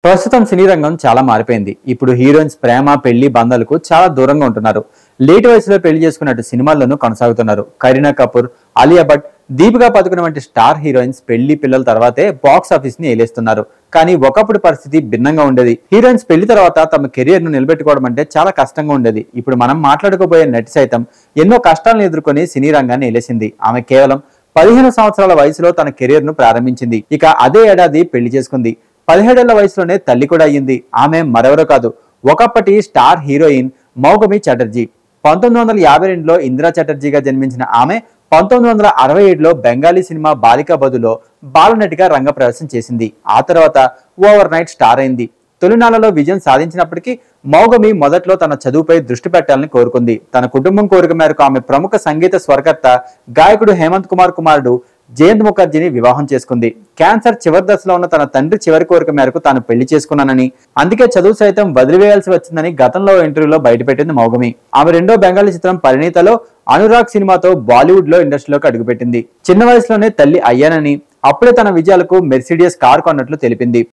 ప్రస్తుతం సినీ రంగం చాలా మారిపోయింది. ఇప్పుడు హీరోయిన్స్ ప్రేమ, పెళ్లి, బంధాలకు చాలా దూరంగా ఉంటున్నారు. లేట్ వయసులో పెళ్లి చేసుకున్నట్టు సినిమాల్లోనూ కొనసాగుతున్నారు. కరీనా కపూర్, ఆలియా భట్, దీపికా పదుకునే వంటి స్టార్ హీరోయిన్స్ పెళ్లి, పిల్లల తర్వాతే బాక్స్ ఆఫీస్ ని ఏలేస్తున్నారు. కానీ ఒకప్పుడు పరిస్థితి భిన్నంగా ఉండేది. హీరోయిన్స్ పెళ్లి తర్వాత తమ కెరియర్ ను నిలబెట్టుకోవడం అంటే చాలా కష్టంగా ఉండేది. ఇప్పుడు మనం మాట్లాడుకోబోయే నటి సైతం ఎన్నో కష్టాలను ఎదుర్కొని సినీ రంగాన్ని ఏలేసింది. ఆమె కేవలం 15 సంవత్సరాల వయసులో తన కెరియర్ ను ప్రారంభించింది. ఇక అదే ఏడాది పెళ్లి చేసుకుంది. 17 ఏళ్ల వయసులోనే తల్లి కూడా అయ్యింది. ఆమె మరెవరో కాదు, ఒకప్పటి స్టార్ హీరోయిన్ మౌగమి చటర్జీ. 1952లో ఇందిరా చటర్జీగా జన్మించిన ఆమె 1967లో బెంగాలీ సినిమా బాలికా బదులో బాలనటిగా రంగప్రవేశం చేసింది. ఆ తర్వాత ఓవర్ నైట్ స్టార్ అయింది. తొలినాళ్లలో విజయం సాధించినప్పటికీ మౌగమి మొదట్లో తన చదువుపై దృష్టి పెట్టాలని కోరుకుంది. తన కుటుంబం కోరిక మేరకు ఆమె ప్రముఖ సంగీత స్వరకర్త, గాయకుడు హేమంత్ కుమార్ కుమారుడు జయంత్ ముఖర్జీని వివాహం చేసుకుంది. క్యాన్సర్ చివరి దశలో ఉన్న తన తండ్రి చివరి కోరిక మేరకు తాను పెళ్లి చేసుకున్నానని, అందుకే చదువు సైతం వదిలివేయాల్సి వచ్చిందని గతంలో ఇంటర్వ్యూలో బయటపెట్టింది మౌగమి. ఆమె రెండో బెంగాలీ చిత్రం పరిణీతలో అనురాగ్ సినిమాతో బాలీవుడ్ లో ఇండస్ట్రీలోకి అడుగుపెట్టింది. చిన్న వయసులోనే తల్లి అయ్యానని, అప్పుడే తన విజయాలకు మెర్సిడియస్ కార్ కొన్నట్లు తెలిపింది.